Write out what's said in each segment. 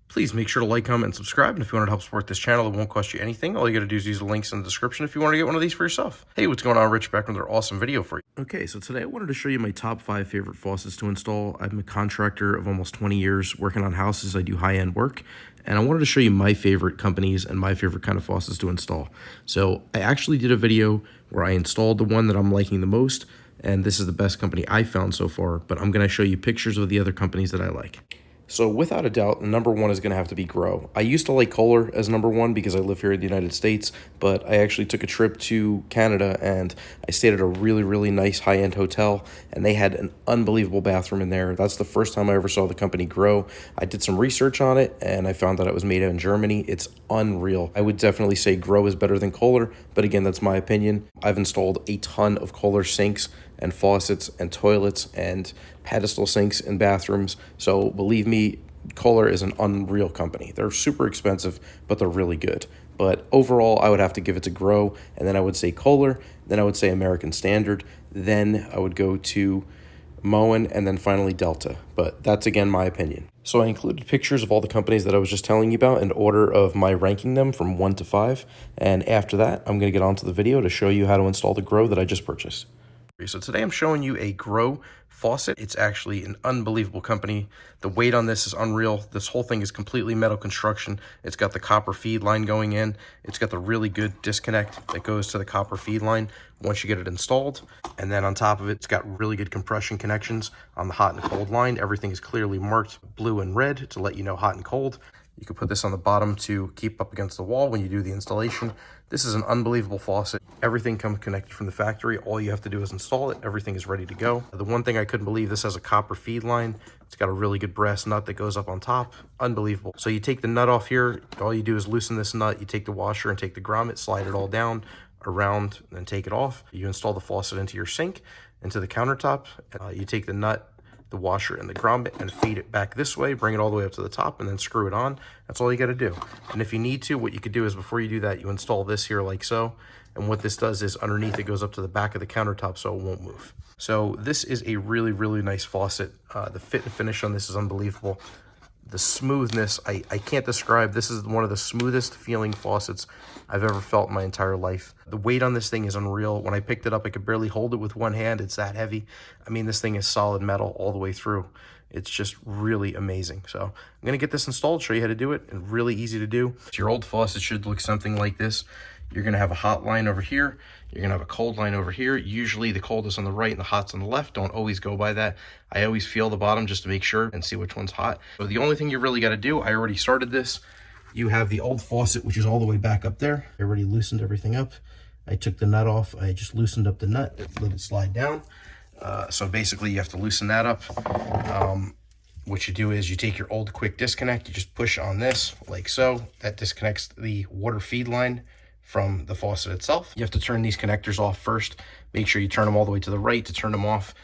Please make sure to like, comment, and subscribe. And if you want to help support this channel, it won't cost you anything. All you got to do is use the links in the description if you want to get one of these for yourself. Hey, what's going on? Rich back with another awesome video for you. Okay, so today I wanted to show you my top 5 favorite faucets to install. I'm a contractor of almost 20 years working on houses. I do high-end work. And I wanted to show you my favorite companies and my favorite kind of faucets to install. So I actually did a video where I installed the one that I'm liking the most. And this is the best company I found so far. But I'm going to show you pictures of the other companies that I like. So without a doubt, number one is going to have to be Grohe. I used to like Kohler as number one because I live here in the United States, but I actually took a trip to Canada and I stayed at a really, really nice high-end hotel, and they had an unbelievable bathroom in there. That's the first time I ever saw the company Grohe. I did some research on it, and I found that it was made in Germany. It's unreal. I would definitely say Grohe is better than Kohler, but again, that's my opinion. I've installed a ton of Kohler sinks and faucets and toilets and pedestal sinks in bathrooms. So believe me, Kohler is an unreal company. They're super expensive, but they're really good. But overall, I would have to give it to Grohe, and then I would say Kohler, then I would say American Standard, then I would go to Moen, and then finally Delta. But that's, again, my opinion. So I included pictures of all the companies that I was just telling you about in order of my ranking them from 1 to 5. And after that, I'm going to get onto the video to show you how to install the Grohe that I just purchased. So today I'm showing you a Grohe faucet. It's actually an unbelievable company. The weight on this is unreal. This whole thing is completely metal construction. It's got the copper feed line going in. It's got the really good disconnect that goes to the copper feed line once you get it installed. And then on top of it, it's got really good compression connections on the hot and cold line. Everything is clearly marked blue and red to let you know hot and cold. You can put this on the bottom to keep up against the wall when you do the installation. This is an unbelievable faucet. Everything comes connected from the factory. All you have to do is install it. Everything is ready to go. The one thing I couldn't believe, this has a copper feed line. It's got a really good brass nut that goes up on top. Unbelievable. So you take the nut off here. All you do is loosen this nut. You take the washer and take the grommet, slide it all down, around, and then take it off. You install the faucet into your sink, into the countertop. You take the nut, the washer, and the grommet and feed it back this way, bring it all the way up to the top, and then screw it on. That's all you got to do. And if you need to, what you could do is before you do that, you install this here like so. And what this does is underneath it goes up to the back of the countertop so it won't move. So this is a really, really nice faucet. The fit and finish on this is unbelievable. The smoothness, I can't describe. This is one of the smoothest feeling faucets I've ever felt in my entire life. The weight on this thing is unreal. When I picked it up, I could barely hold it with one hand. It's that heavy. I mean, this thing is solid metal all the way through. It's just really amazing. So I'm going to get this installed, show you how to do it, and really easy to do. Your old faucet should look something like this. You're going to have a hot line over here. You're going to have a cold line over here. Usually the cold is on the right and the hot's on the left. Don't always go by that. I always feel the bottom just to make sure and see which one's hot. So the only thing you really got to do, I already started this. You have the old faucet, which is all the way back up there. I already loosened everything up. I took the nut off. I just loosened up the nut, let it slide down. So basically you have to loosen that up. What you do is you take your old quick disconnect. You just push on this like so. That disconnects the water feed line from the faucet itself. You have to turn these connectors off first. Make sure you turn them all the way to the right to turn them off.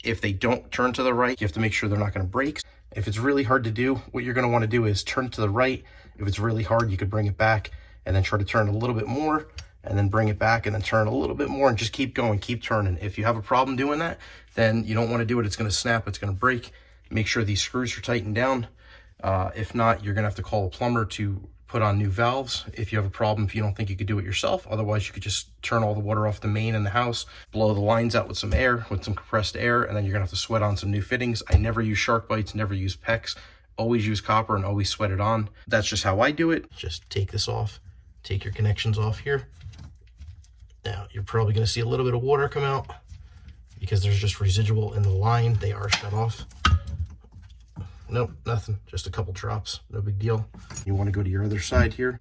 If they don't turn to the right, you have to make sure they're not going to break. If it's really hard to do, what you're going to want to do is turn to the right. If it's really hard, you could bring it back and then try to turn a little bit more and then bring it back and then turn a little bit more and just keep going, keep turning. If you have a problem doing that, then you don't want to do it. It's going to snap, it's going to break. Make sure these screws are tightened down. If not, you're going to have to call a plumber to put on new valves if you have a problem, if you don't think you could do it yourself. Otherwise, you could just turn all the water off the main in the house, blow the lines out with some air, with some compressed air, and then you're gonna have to sweat on some new fittings. I never use shark bites, never use PEX, always use copper and always sweat it on. That's just how I do it. Just take this off, take your connections off here. Now, you're probably gonna see a little bit of water come out because there's just residual in the line. They are shut off. Nope, nothing, just a couple drops, no big deal. You want to go to your other side here.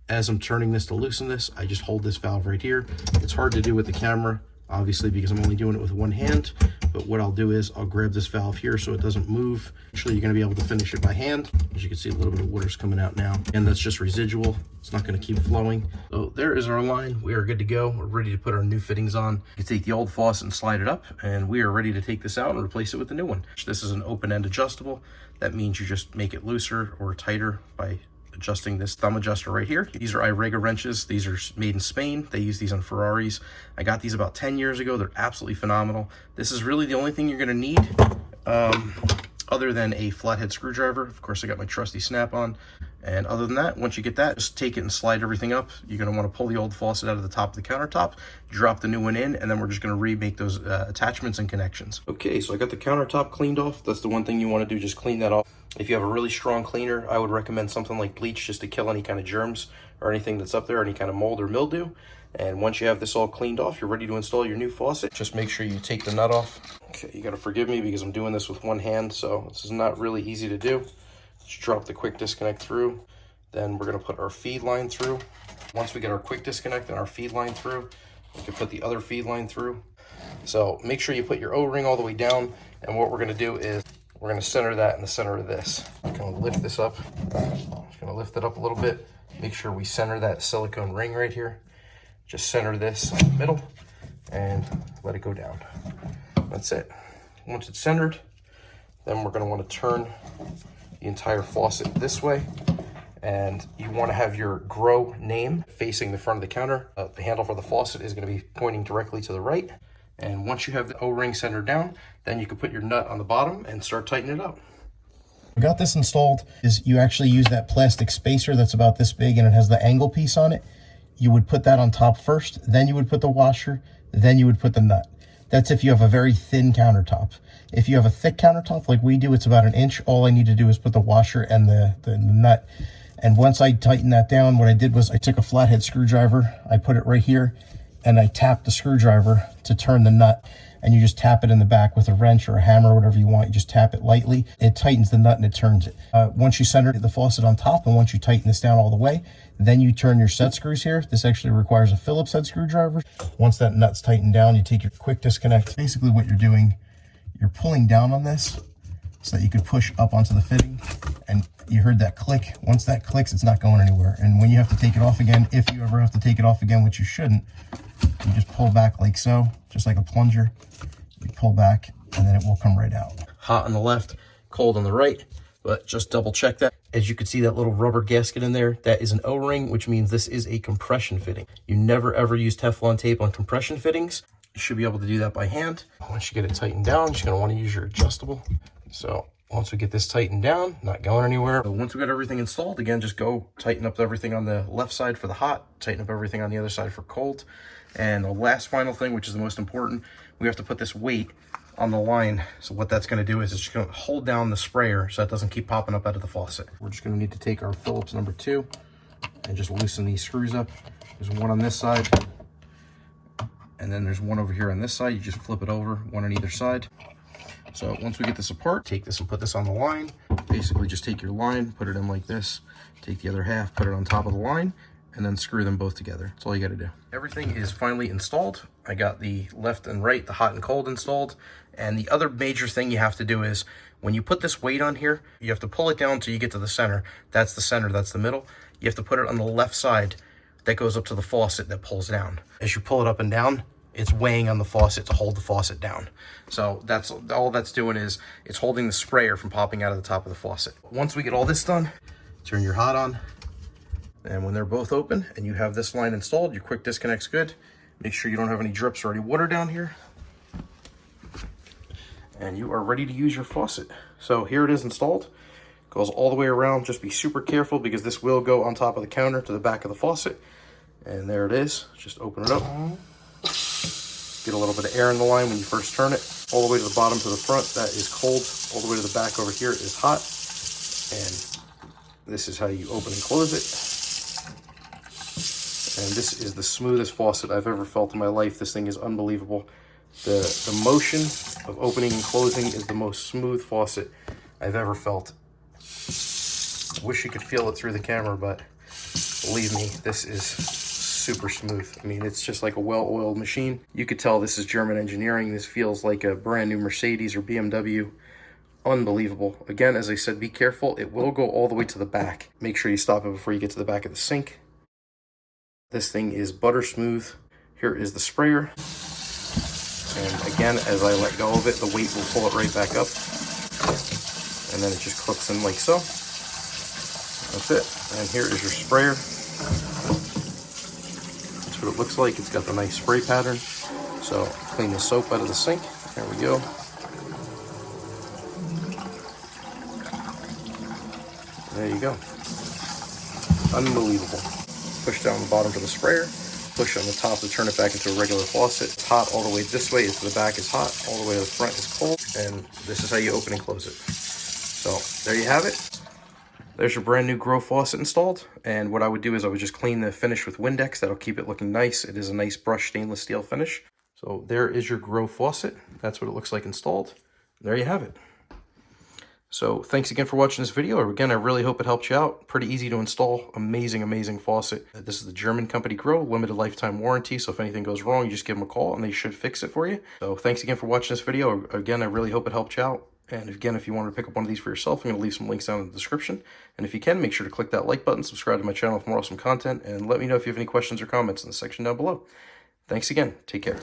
As I'm turning this to loosen this, I just hold this valve right here. It's hard to do with the camera, obviously, because I'm only doing it with one hand, but what I'll do is I'll grab this valve here so it doesn't move. Actually, you're going to be able to finish it by hand. As you can see, a little bit of water's coming out now, and that's just residual. It's not going to keep flowing. So there is our line. We are good to go. We're ready to put our new fittings on. You take the old faucet and slide it up, and we are ready to take this out and replace it with the new one. This is an open-end adjustable. That means you just make it looser or tighter by adjusting this thumb adjuster right here. These are Irega wrenches. These are made in Spain. They use these on Ferraris. I got these about 10 years ago. They're absolutely phenomenal. This is really the only thing you're going to need. other than a flathead screwdriver. Of course, I got my trusty Snap-on. And other than that, once you get that, just take it and slide everything up. You're going to want to pull the old faucet out of the top of the countertop, drop the new one in, and then we're just going to remake those attachments and connections. Okay, so I got the countertop cleaned off. That's the one thing you want to do, just clean that off. If you have a really strong cleaner, I would recommend something like bleach just to kill any kind of germs or anything that's up there, any kind of mold or mildew. And once you have this all cleaned off, you're ready to install your new faucet. Just make sure you take the nut off. Okay, you got to forgive me because I'm doing this with one hand, so this is not really easy to do. Just drop the quick disconnect through. Then we're going to put our feed line through. Once we get our quick disconnect and our feed line through, we can put the other feed line through. So make sure you put your O-ring all the way down. And what we're going to do is we're going to center that in the center of this. I'm going to lift this up. I'm just going to lift it up a little bit. Make sure we center that silicone ring right here. Just center this in the middle and let it go down. That's it. Once it's centered, then we're going to want to turn the entire faucet this way. And you want to have your Grohe name facing the front of the counter. The handle for the faucet is going to be pointing directly to the right. And once you have the O-ring centered down, then you can put your nut on the bottom and start tightening it up. We got this installed is you actually use that plastic spacer that's about this big and it has the angle piece on it. You would put that on top first, then you would put the washer, then you would put the nut. That's if you have a very thin countertop. If you have a thick countertop like we do, it's about 1 inch. All I need to do is put the washer and the nut. And once I tightened that down, what I did was I took a flathead screwdriver, I put it right here, and I tapped the screwdriver to turn the nut. And you just tap it in the back with a wrench or a hammer or whatever you want. You just tap it lightly. It tightens the nut and it turns it. Once you center the faucet on top and once you tighten this down all the way, then you turn your set screws here. This actually requires a Phillips head screwdriver. Once that nut's tightened down, you take your quick disconnect. Basically what you're doing, you're pulling down on this so that you could push up onto the fitting. And you heard that click. Once that clicks, it's not going anywhere. And when you have to take it off again, if you ever have to take it off again, which you shouldn't, you just pull back like so, just like a plunger. You pull back and then it will come right out. Hot on the left, cold on the right, but just double check that. As you can see that little rubber gasket in there, that is an O-ring, which means this is a compression fitting. You never ever use Teflon tape on compression fittings. You should be able to do that by hand. Once you get it tightened down, you're gonna wanna use your adjustable. So once we get this tightened down, not going anywhere. So once we got everything installed, again, just go tighten up everything on the left side for the hot, tighten up everything on the other side for cold. And the last final thing, which is the most important, we have to put this weight on the line. So what that's going to do is it's just going to hold down the sprayer so it doesn't keep popping up out of the faucet. We're just going to need to take our Phillips number 2 and just loosen these screws up. There's one on this side, and then there's one over here on this side. You just flip it over, one on either side. So once we get this apart, take this and put this on the line. Basically just take your line, put it in like this, take the other half, put it on top of the line, and then screw them both together. That's all you got to do. Everything is finally installed. I got the left and right, the hot and cold installed. And the other major thing you have to do is when you put this weight on here, you have to pull it down until you get to the center. That's the center, that's the middle. You have to put it on the left side that goes up to the faucet that pulls down. As you pull it up and down, it's weighing on the faucet to hold the faucet down. So that's all that's doing is it's holding the sprayer from popping out of the top of the faucet. Once we get all this done, turn your hot on. And when they're both open and you have this line installed, your quick disconnect's good. Make sure you don't have any drips or any water down here. And you are ready to use your faucet. So here it is installed. Goes all the way around. Just be super careful because this will go on top of the counter to the back of the faucet. And there it is. Just open it up. Get a little bit of air in the line when you first turn it. All the way to the bottom to the front, that is cold. All the way to the back over here is hot. And this is how you open and close it. And this is the smoothest faucet I've ever felt in my life. This thing is unbelievable. The motion of opening and closing is the most smooth faucet I've ever felt. I wish you could feel it through the camera, but believe me, this is super smooth. I mean, it's just like a well-oiled machine. You could tell this is German engineering. This feels like a brand new Mercedes or BMW. Unbelievable. Again, as I said, be careful. It will go all the way to the back. Make sure you stop it before you get to the back of the sink. This thing is butter smooth. Here is the sprayer. And again, as I let go of it, the weight will pull it right back up. And then it just clips in like so. That's it. And here is your sprayer. That's what it looks like. It's got the nice spray pattern. So clean the soap out of the sink. There we go. There you go. Unbelievable. Push down the bottom to the sprayer. Push on the top to turn it back into a regular faucet. It's hot all the way this way, to the back is hot, all the way to the front is cold, and this is how you open and close it. So there you have it. There's your brand new Grohe faucet installed, and what I would do is I would just clean the finish with Windex. That'll keep it looking nice. It is a nice brushed stainless steel finish. So there is your Grohe faucet. That's what it looks like installed. There you have it. So thanks again for watching this video. Again, I really hope it helped you out. Pretty easy to install. Amazing, amazing faucet. This is the German company Grohe, limited lifetime warranty. So if anything goes wrong, you just give them a call and they should fix it for you. So thanks again for watching this video. Again, I really hope it helped you out. And again, if you want to pick up one of these for yourself, I'm going to leave some links down in the description. And if you can, make sure to click that like button, subscribe to my channel for more awesome content, and let me know if you have any questions or comments in the section down below. Thanks again. Take care.